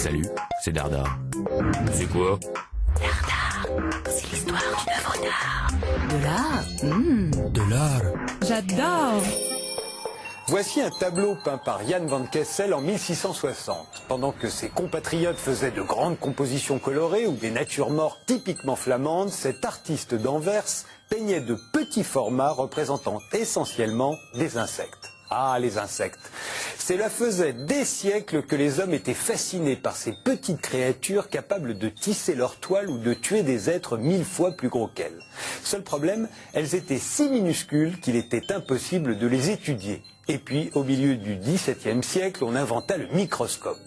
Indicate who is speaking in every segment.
Speaker 1: Salut, c'est Dardar. C'est quoi?
Speaker 2: Dardar, c'est l'histoire d'une œuvre d'art. De l'art?
Speaker 1: De l'art.
Speaker 2: J'adore.
Speaker 3: Voici un tableau peint par Jan van Kessel en 1660. Pendant que ses compatriotes faisaient de grandes compositions colorées ou des natures mortes typiquement flamandes, cet artiste d'Anvers peignait de petits formats représentant essentiellement des insectes. Ah, les insectes. Cela faisait des siècles que les hommes étaient fascinés par ces petites créatures capables de tisser leur toile ou de tuer des êtres 1000 fois plus gros qu'elles. Seul problème, elles étaient si minuscules qu'il était impossible de les étudier. Et puis, au milieu du XVIIe siècle, on inventa le microscope.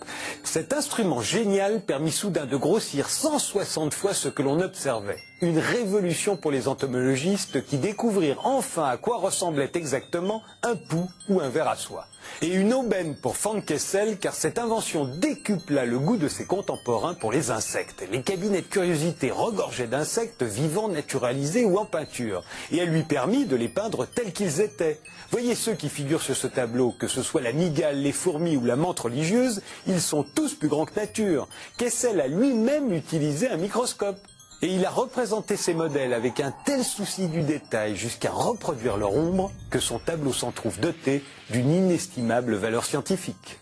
Speaker 3: Cet instrument génial permit soudain de grossir 160 fois ce que l'on observait. Une révolution pour les entomologistes qui découvrirent enfin à quoi ressemblait exactement un pouls ou un ver à soie. Et une aubaine pour Van Kessel, car cette invention décupla le goût de ses contemporains pour les insectes. Les cabinets de curiosité regorgeaient d'insectes vivants, naturalisés ou en peinture. Et elle lui permit de les peindre tels qu'ils étaient. Voyez ceux qui figurent sur ce tableau, que ce soit la mygale, les fourmis ou la menthe religieuse, ils sont tous plus grands que nature. Kessel a lui-même utilisé un microscope. Et il a représenté ces modèles avec un tel souci du détail jusqu'à reproduire leur ombre que son tableau s'en trouve doté d'une inestimable valeur scientifique.